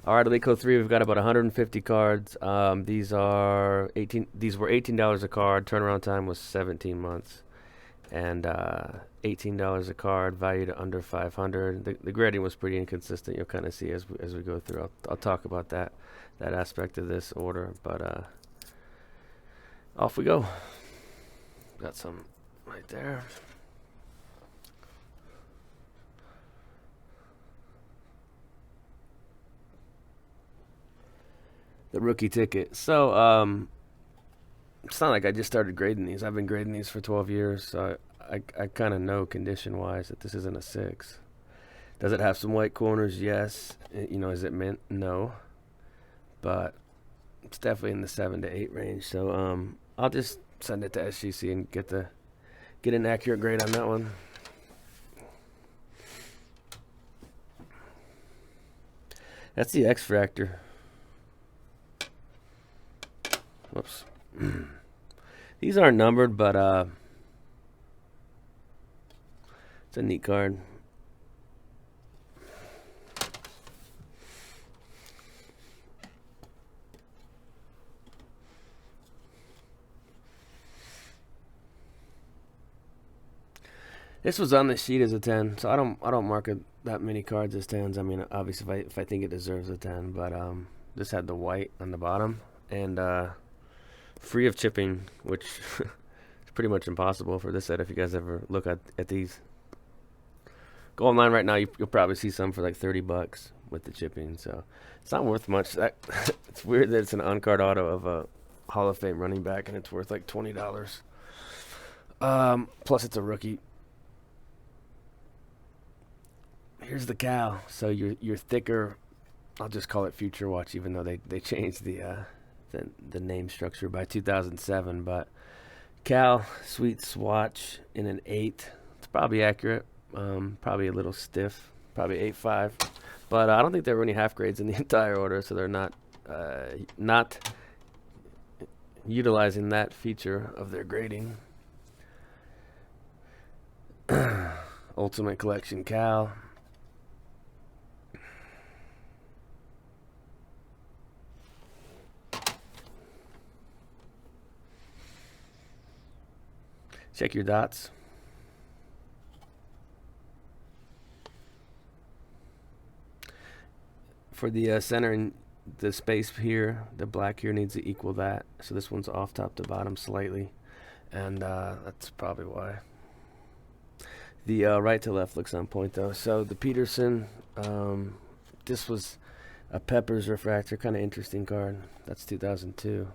All right, Alico 3, we've got about 150 cards. These are 18. These were $18 a card. Turnaround time was 17 months, and $18 a card, valued at under 500. The grading was pretty inconsistent. You'll kind of see as we go through. I'll talk about that aspect of this order, but off we go. Got some right there. The rookie ticket. So, it's not like I just started grading these. I've been grading these for 12 years, so I kind of know condition-wise that this isn't a 6. Does it have some white corners? Yes. Is it mint? No. But it's definitely in the 7 to 8 range. So, I'll just send it to SGC and get an accurate grade on that one. That's the X Fractor. Whoops. These aren't numbered, but it's a neat card. This was on the sheet as a 10, so I don't mark it that many cards as 10s. I mean, obviously if I think it deserves a 10, but this had the white on the bottom and free of chipping, which is pretty much impossible for this set if you guys ever look at these. Go online right now, you'll probably see some for like $30 with the chipping, so it's not worth much. It's weird that it's an on-card auto of a Hall of Fame running back and it's worth like $20. Plus it's a rookie. Here's the Cal. So your thicker, I'll just call it Future Watch, even though they changed the name structure by 2007. But Cal Sweet Swatch in an 8. It's probably accurate. Probably a little stiff. Probably 8.5. But I don't think there were any half grades in the entire order, so they're not utilizing that feature of their grading. Ultimate Collection Cal. Check your dots. For the center and the space here, the black here needs to equal that. So this one's off top to bottom slightly. And that's probably why. The right to left looks on point though. So the Peterson, this was a Peppers refractor, kind of interesting card. That's 2002.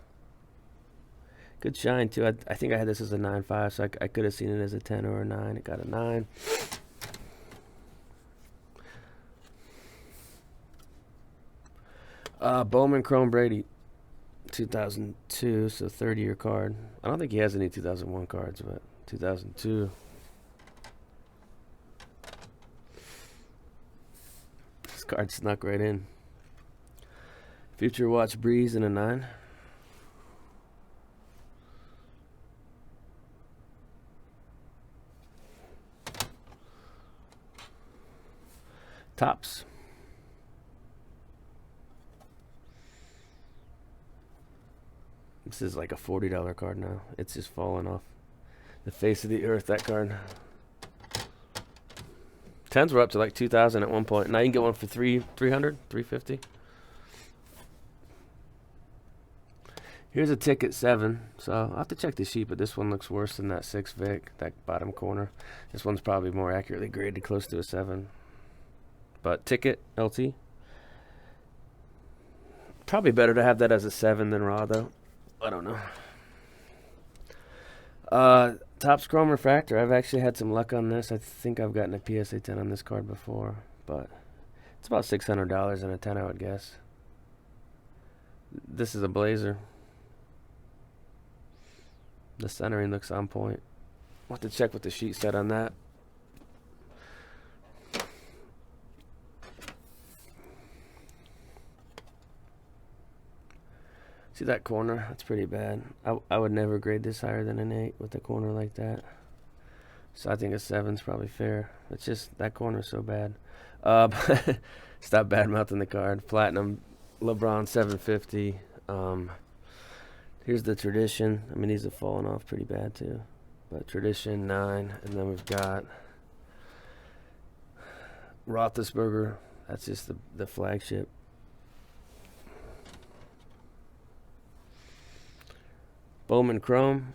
Good shine too. I think I had this as a 9.5, so I could have seen it as a 10 or a 9. It got a 9. Bowman Chrome Brady, 2002, so 30-year card. I don't think he has any 2001 cards, but 2002. This card snuck right in. Future Watch Breeze in a 9. Tops. This is like a $40 card now. It's just falling off the face of the earth, that card. 10s were up to like 2,000 at one point. Now you can get one for 300, 350. Here's a ticket 7. So I'll have to check the sheet, but this one looks worse than that 6 Vic, that bottom corner. This one's probably more accurately graded, close to a 7. But ticket LT. Probably better to have that as a 7 than raw though. I don't know. Topps Chrome Refractor. I've actually had some luck on this. I think I've gotten a PSA 10 on this card before, but it's about $600 in a 10, I would guess. This is a Blazer. The centering looks on point. I'll have to check what the sheet said on that. See that corner? That's pretty bad. I would never grade this higher than an 8 with a corner like that. So I think a 7's probably fair. It's just that corner's so bad. Stop bad mouthing the card. Platinum, LeBron 750. Here's the tradition. I mean, these have fallen off pretty bad too. But tradition 9, and then we've got Roethlisberger. That's just the flagship. Bowman Chrome.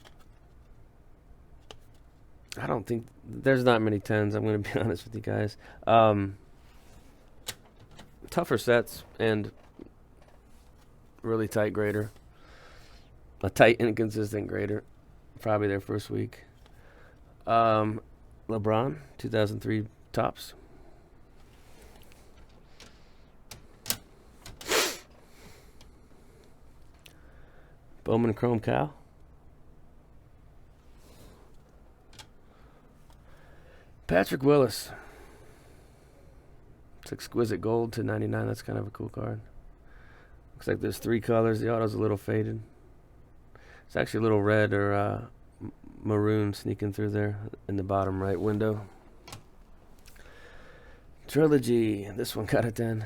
I don't think there's not many 10s. I'm going to be honest with you guys. Tougher sets and really tight grader. A tight, inconsistent grader. Probably their first week. LeBron, 2003 tops. Bowman Chrome Cow. Patrick Willis. It's exquisite gold to 99. That's kind of a cool card. Looks like there's 3 colors. The auto's a little faded. It's actually a little red or maroon sneaking through there in the bottom right window. Trilogy. This one got a 10.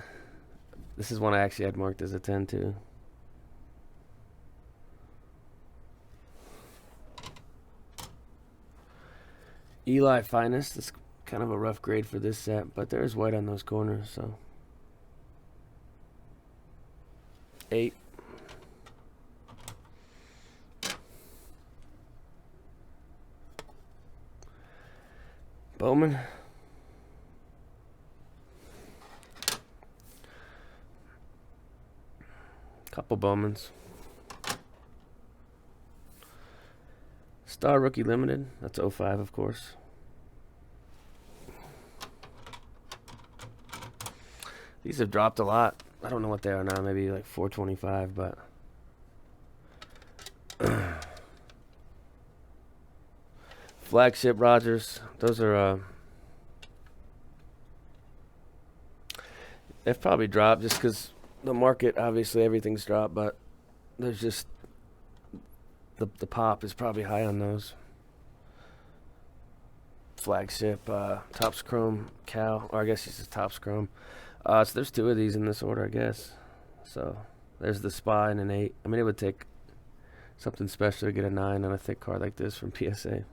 This is one I actually had marked as a 10 too. Eli Finest. It's kind of a rough grade for this set, but there is white on those corners, so 8. Bowman. Couple Bowmans. Star Rookie Limited. That's 05, of course. These have dropped a lot. I don't know what they are now. Maybe like 425, but flagship Rogers. Those are they've probably dropped just because the market, obviously everything's dropped, but there's just the pop is probably high on those. Flagship Topps Chrome Cow, or I guess it's Topps Chrome. So there's 2 of these in this order, I guess. So there's the SPY and an 8. I mean, it would take something special to get a 9 on a thick card like this from PSA.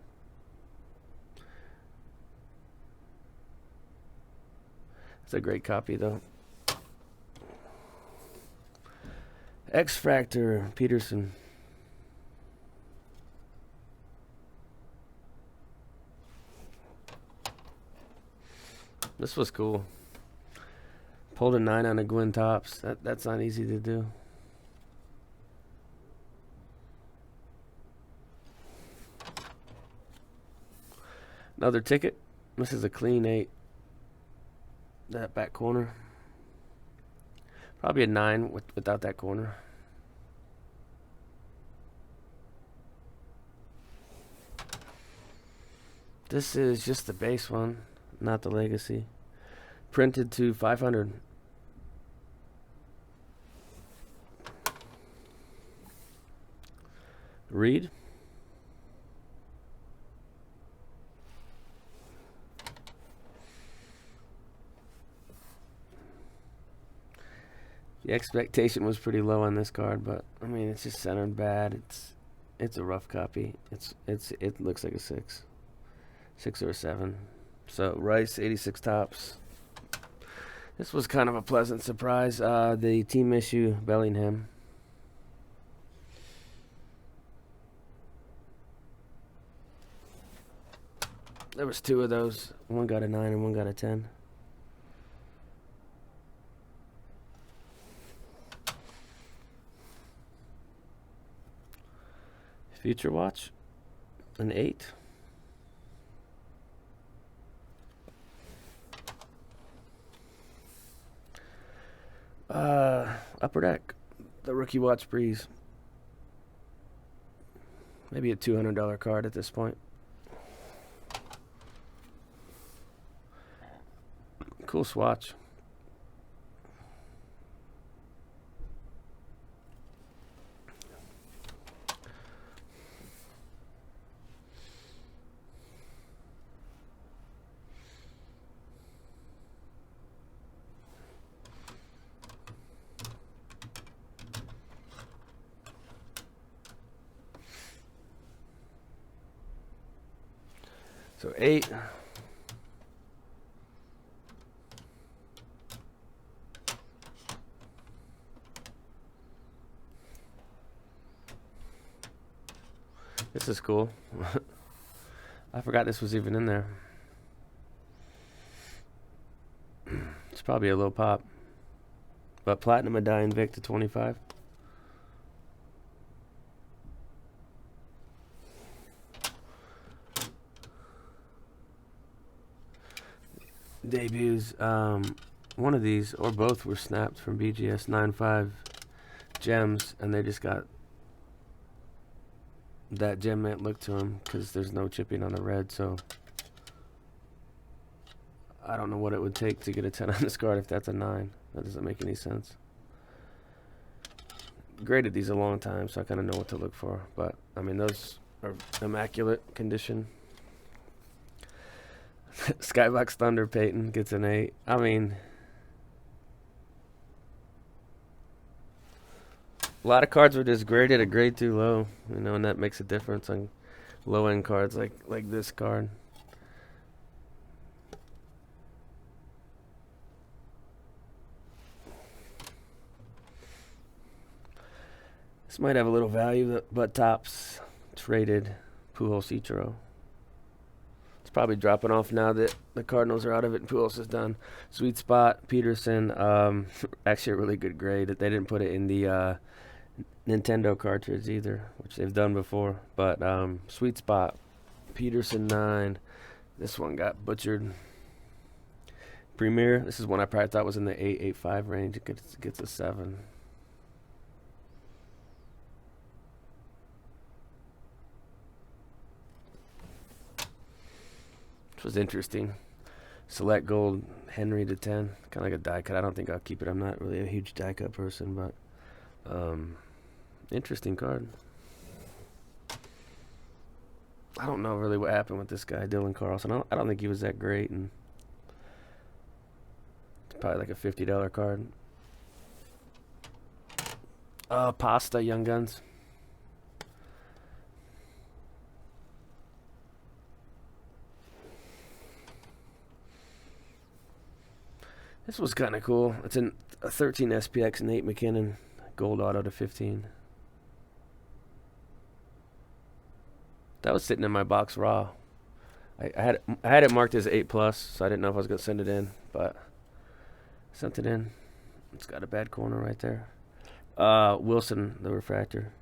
It's a great copy, though. X-Fractor Peterson. This was cool. Pulled a 9 on a Gwyn Topps. That's not easy to do. Another ticket. This is a clean 8. That back corner. Probably a 9 without that corner. This is just the base one, not the legacy. Printed to 500. Reed. The expectation was pretty low on this card, but I mean it's just centered bad. It's a rough copy. It looks like a 6 or a 7. So Rice 86 Topps. This was kind of a pleasant surprise. The team issue Bellingham. There was 2 of those. One got a 9 and one got a 10. Future Watch, an 8. Upper Deck, the Rookie Watch Breeze. Maybe a $200 card at this point. Cool swatch. So 8. This is cool. I forgot this was even in there. It's probably a low pop. But Platinum Medallion Vic to 25. Debuts. One of these, or both, were snapped from BGS 9.5 gems, and they just got that gem mint look to them because there's no chipping on the red, so I don't know what it would take to get a 10 on this card if that's a 9. That doesn't make any sense. Graded these a long time, so I kind of know what to look for, but I mean, those are immaculate condition. Skybox Thunder Peyton gets an 8. I mean, a lot of cards were just graded a grade too low, you know, and that makes a difference on low end cards like this card. This might have a little value, but Topps traded Pujols Ichiro. It's probably dropping off now that the Cardinals are out of it and Pujols is done. Sweet Spot, Peterson, actually a really good grade. That they didn't put it in the Nintendo cartridge either, which they've done before. But Sweet Spot, Peterson 9. This one got butchered. Premier, this is one I probably thought was in the 8.85 range. It gets a 7. Was interesting. Select Gold Henry to 10, kind of like a die cut. I don't think I'll keep it. I'm not really a huge die cut person, but interesting card. I don't know really what happened with this guy, Dylan Carlson. I don't think he was that great, and it's probably like a $50 card. Pasta Young Guns. This was kind of cool. It's a 13 SPX Nate McKinnon gold auto to 15. That was sitting in my box raw. I had it marked as 8+, so I didn't know if I was gonna send it in, but I sent it in. It's got a bad corner right there. Wilson, the refractor.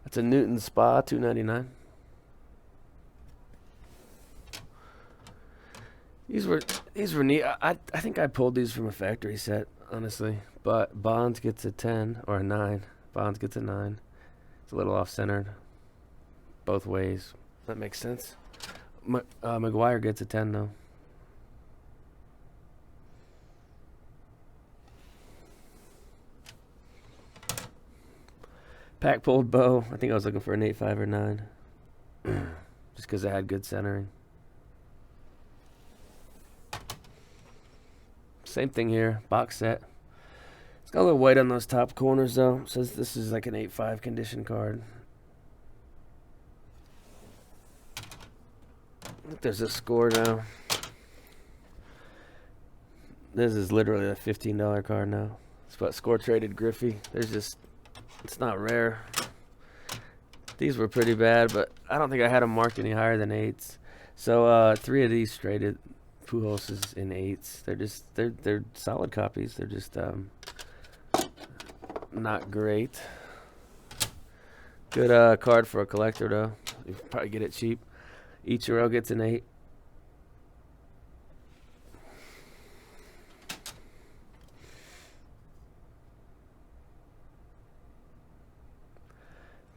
That's a Newton Spa, $2.99. These were neat. I think I pulled these from a factory set, honestly. But Bonds gets a 10 or a 9. Bonds gets a 9. It's a little off-centered both ways. That makes sense. McGuire gets a 10 though. Pack pulled Bo. I think I was looking for an 8.5 or 9. Just because it had good centering. Same thing here, box set. It's got a little white on those top corners though. It says this is like an 8.5 condition card. I think there's a score now. This is literally a $15 card now. It's what score traded Griffey. It's not rare. These were pretty bad, but I don't think I had them marked any higher than 8s. So 3 of these traded Pujols is in 8s. They're solid copies. They're just not great. Good card for a collector though. You can probably get it cheap. Ichiro gets an 8.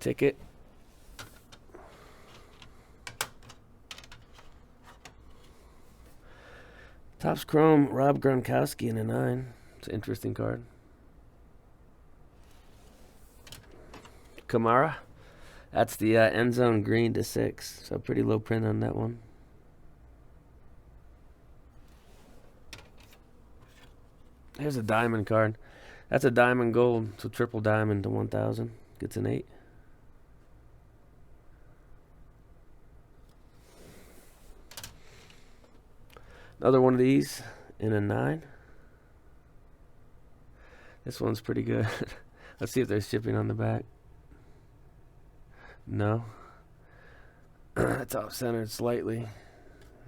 Ticket. Topps Chrome, Rob Gronkowski in a 9. It's an interesting card. Kamara. That's the end zone green to 6. So pretty low print on that one. Here's a diamond card. That's a diamond gold. So triple diamond to 1,000. gets an 8. Another one of these in a 9. This one's pretty good. Let's see if there's shipping on the back. No. It's off centered slightly.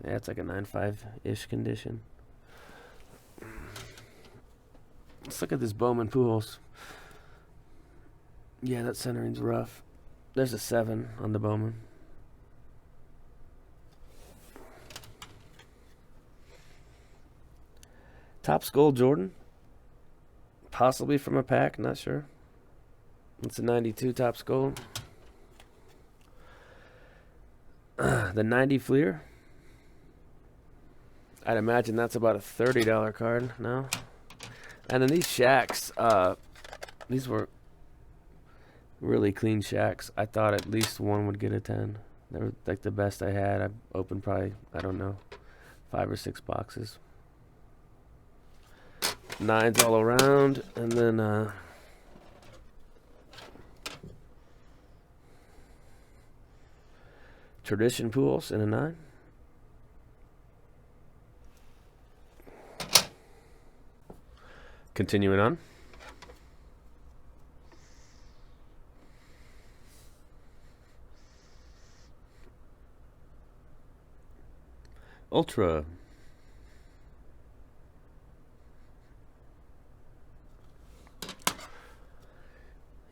Yeah, it's like a 9.5-ish condition. Let's look at this Bowman Pujols. Yeah, that centering's rough. There's a 7 on the Bowman. Topps Gold Jordan. Possibly from a pack, not sure. It's a 92 Topps Gold. The 90 Fleer. I'd imagine that's about a $30 card now. And then these Shacks, these were really clean Shacks. I thought at least one would get a 10. They were like the best I had. I opened probably, I don't know, 5 or 6 boxes. 9s all around, and then Tradition Pools in a 9. Continuing on. Ultra.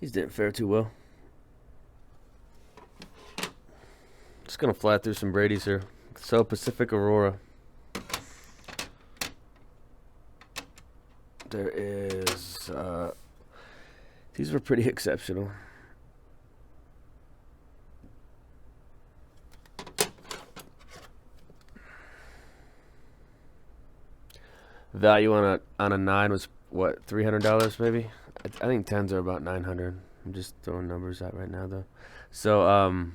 These didn't fare too well. Just gonna fly through some Brady's here. So Pacific Aurora. There is these were pretty exceptional. Value on a 9 was what, $300 maybe? I think 10s are about 900. I'm just throwing numbers out right now though. So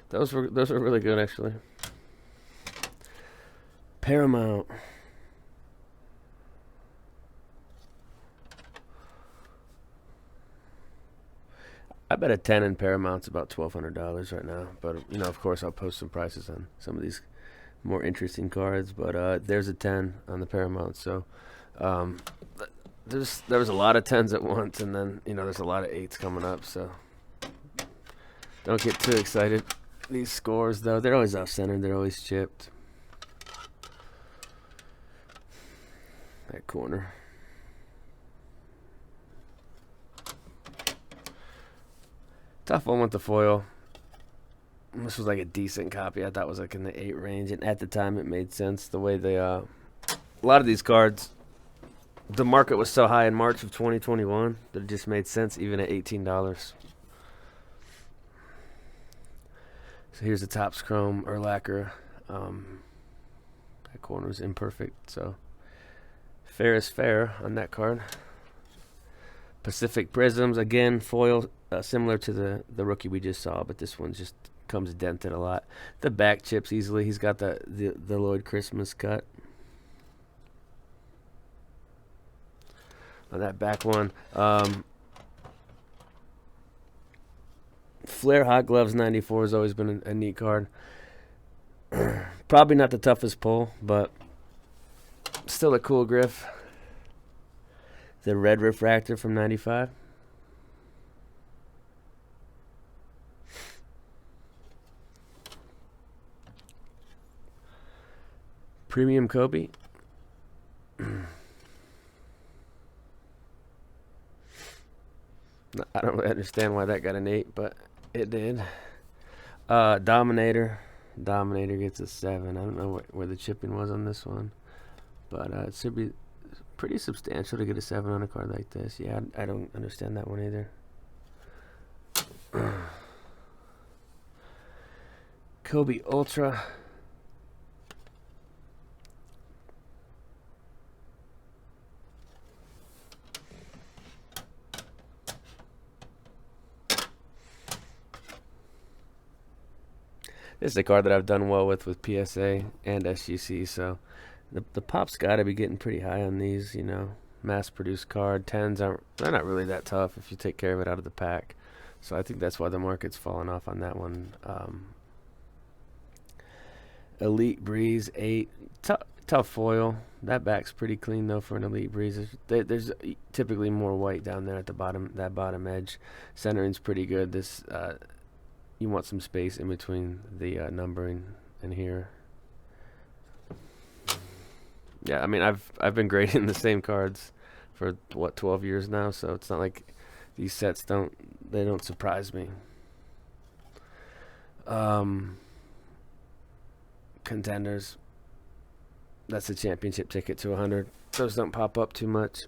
those were really good actually. Paramount. I bet a 10 in Paramount's about $1,200 right now. But, you know, of course, I'll post some prices on some of these more interesting cards. But there's a 10 on the Paramount. So there was a lot of 10s at once. And then, you know, there's a lot of 8s coming up. So don't get too excited. These scores, though, they're always off-centered. They're always chipped. That corner. Tough one with the foil. This was like a decent copy. I thought it was like in the 8 range, and at the time it made sense the way they a lot of these cards, the market was so high in March of 2021 that it just made sense even at $18. So here's the Topps Chrome Urlacher. That corner is imperfect, so fair is fair on that card. Pacific Prisms, again, foil, similar to the rookie we just saw, but this one just comes dented a lot. The back chips easily. He's got the Lloyd Christmas cut on that back one. Flair Hot Gloves 94 has always been a neat card. Probably not the toughest pull, but still a cool griff. The red refractor from 95. Premium Kobe. I don't really understand why that got an 8, but it did. Dominator. Dominator gets a 7. I don't know where the chipping was on this one, but it should be pretty substantial to get a 7 on a card like this. Yeah, I don't understand that one either. Kobe Ultra. This is a card that I've done well with PSA and SGC, so the pop's got to be getting pretty high on these, you know. Mass-produced card. 10s they're not really that tough if you take care of it out of the pack. So I think that's why the market's falling off on that one. Elite Breeze 8. Tough foil. That back's pretty clean though for an Elite Breeze. There's typically more white down there at the bottom, that bottom edge. Centering's pretty good. This you want some space in between the numbering and here. Yeah, I mean I've been grading the same cards for what 12 years now, so it's not like these sets don't surprise me. Contenders. That's a championship ticket to 100. Those don't pop up too much.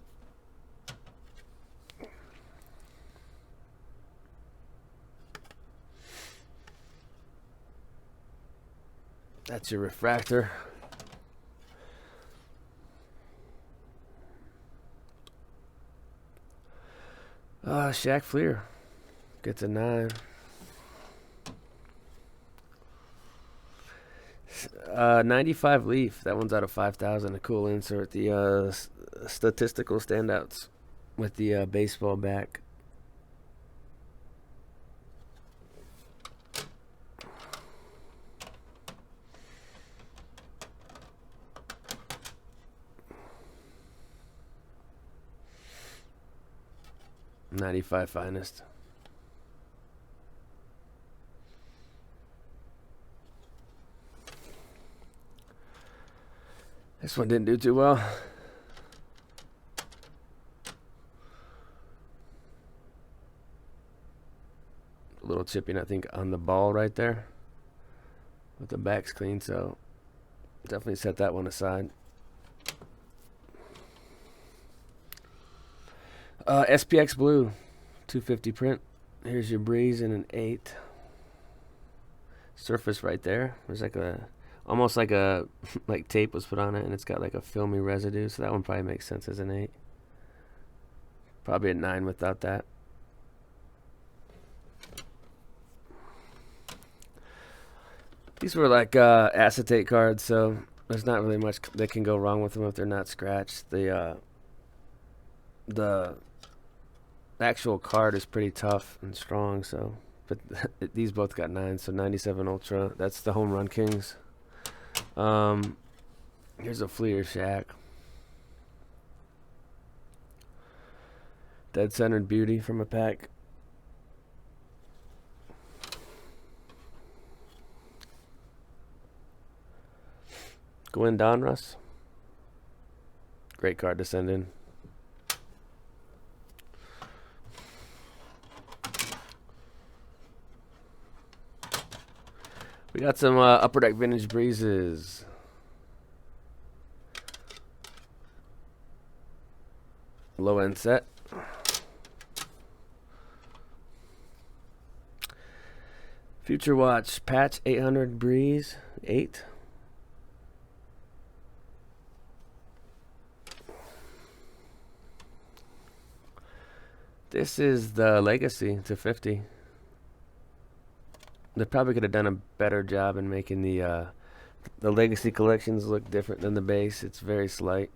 That's your refractor. Shaq Fleer gets a 9. 95 Leaf. That one's out of 5,000. A cool insert. The statistical standouts with the baseball back. '95 finest. This one didn't do too well. A little chipping, I think, on the ball right there. But the back's clean, so definitely set that one aside. SPX Blue, 250 print. Here's your Breeze in an 8. Surface right there. There's like almost like like tape was put on it, and it's got like a filmy residue, so that one probably makes sense as an 8. Probably a 9 without that. These were like acetate cards, so there's not really much that can go wrong with them if they're not scratched. The actual card is pretty tough and strong, so but these both got 9, so 97 Ultra. That's the Home Run Kings. Here's a Fleer Shaq. Dead Centered Beauty from a pack. Gwen Donruss. Great card to send in. We got some Upper Deck Vintage Breezes. Low end set. Future Watch Patch 800 Breeze 8. This is the Legacy to 50. They probably could have done a better job in making the Legacy collections look different than the base. It's very slight,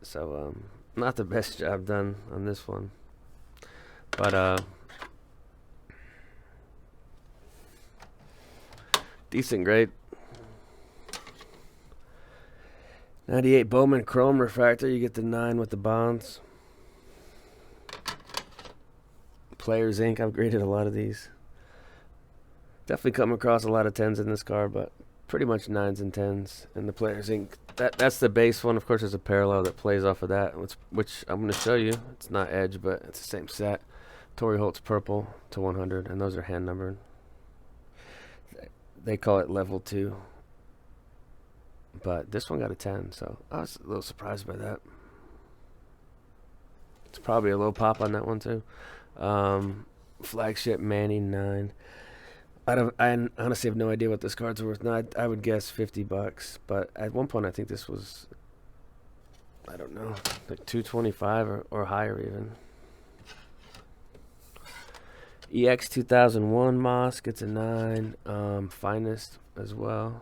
so not the best job done on this one. But decent grade. 98 Bowman Chrome Refractor. You get the 9 with the bonds. Players Inc. I've graded a lot of these. Definitely come across a lot of 10s in this card, but pretty much 9s and 10s. And the Players Inc. That's the base one. Of course, there's a parallel that plays off of that, which I'm going to show you. It's not Edge, but it's the same set. Torrey Holt's Purple to 100, and those are hand numbered. They call it level 2. But this one got a 10, so I was a little surprised by that. It's probably a low pop on that one, too. Flagship Manning 9. I honestly have no idea what this card's worth. No, I would guess $50, but at one point I think this was, I don't know, like $225 or higher even. EX 2001 Moss gets a 9. Finest as well.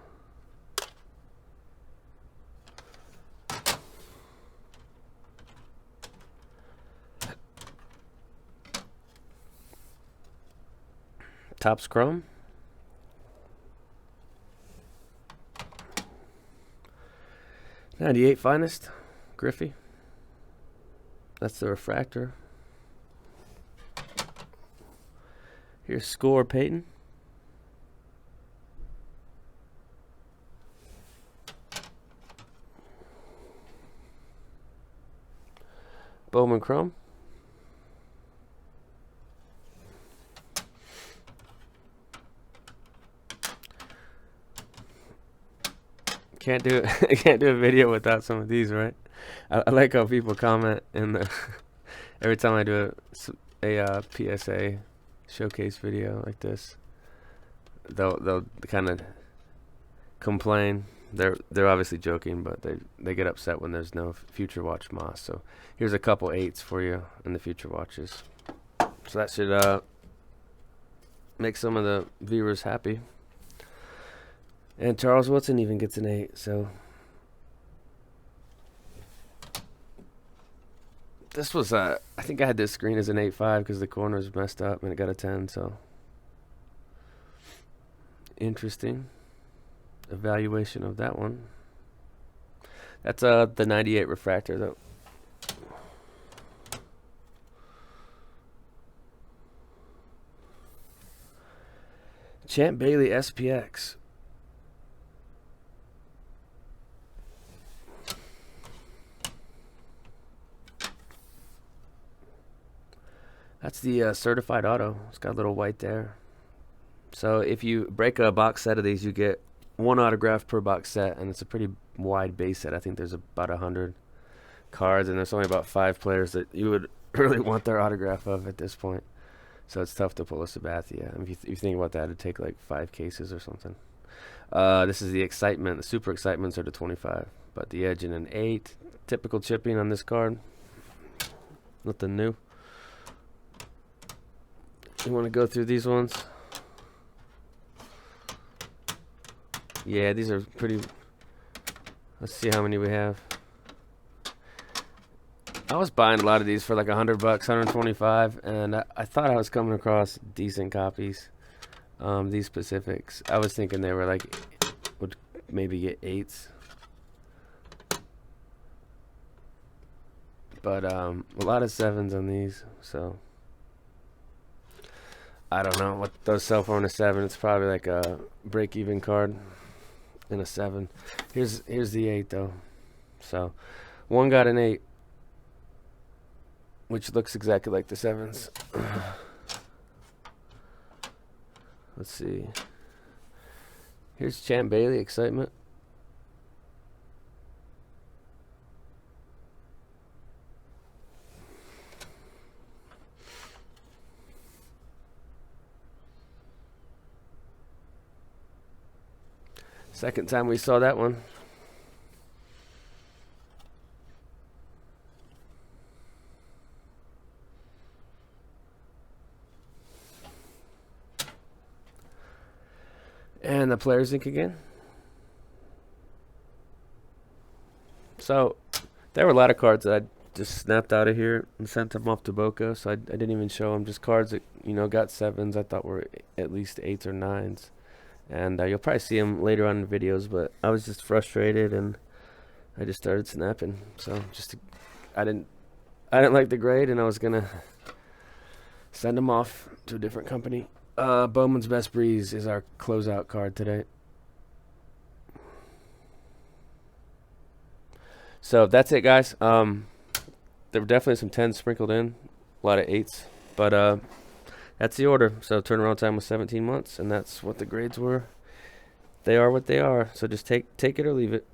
Topps Chrome. '98 Finest, Griffey. That's the refractor. Here's Score Peyton. Bowman Chrome. Can't do can't do a video without some of these, right? I like how people comment in the every time I do a PSA showcase video like this. They'll kind of complain. They're obviously joking, but they get upset when there's no Future Watch Moss. So here's a couple 8s for you in the Future Watches. So that should make some of the viewers happy. And Charles Woodson even gets an 8. So this was I think I had this screen as an 8.5 because the corners messed up and it got a 10. So interesting evaluation of that one. That's the '98 refractor though. Champ Bailey SPX. That's the certified auto. It's got a little white there. So if you break a box set of these, you get one autograph per box set, and it's a pretty wide base set. I think there's about 100 cards, and there's only about 5 players that you would really want their autograph of at this point. So it's tough to pull a Sabathia. If you think about that, it'd take like 5 cases or something. This is the excitement. The super excitements are to 25, but the edge in an 8. Typical chipping on this card. Nothing new. You want to go through these ones? Yeah, these are pretty. Let's see how many we have. I was buying a lot of these for like $100, 125, and I thought I was coming across decent copies. These specifics, I was thinking they were like would maybe get 8s, but a lot of 7s on these. So I don't know what those sell for in a 7. It's probably like a break-even card in a 7. Here's the 8 though. So one got an 8, which looks exactly like the 7s. Let's see. Here's Champ Bailey excitement. Second time we saw that one. And the Players Inc. again. So there were a lot of cards that I just snapped out of here and sent them off to Boca. So I didn't even show them. Just cards that, you know, got 7s I thought were at least 8s or 9s. And you'll probably see them later on in videos, but I was just frustrated and I just started snapping. So I didn't like the grade, and I was gonna send them off to a different company. Bowman's Best Breeze is our closeout card today. So that's it, guys. There were definitely some 10s sprinkled in, a lot of 8s, but that's the order. So turnaround time was 17 months, and that's what the grades were. They are what they are. So just take it or leave it.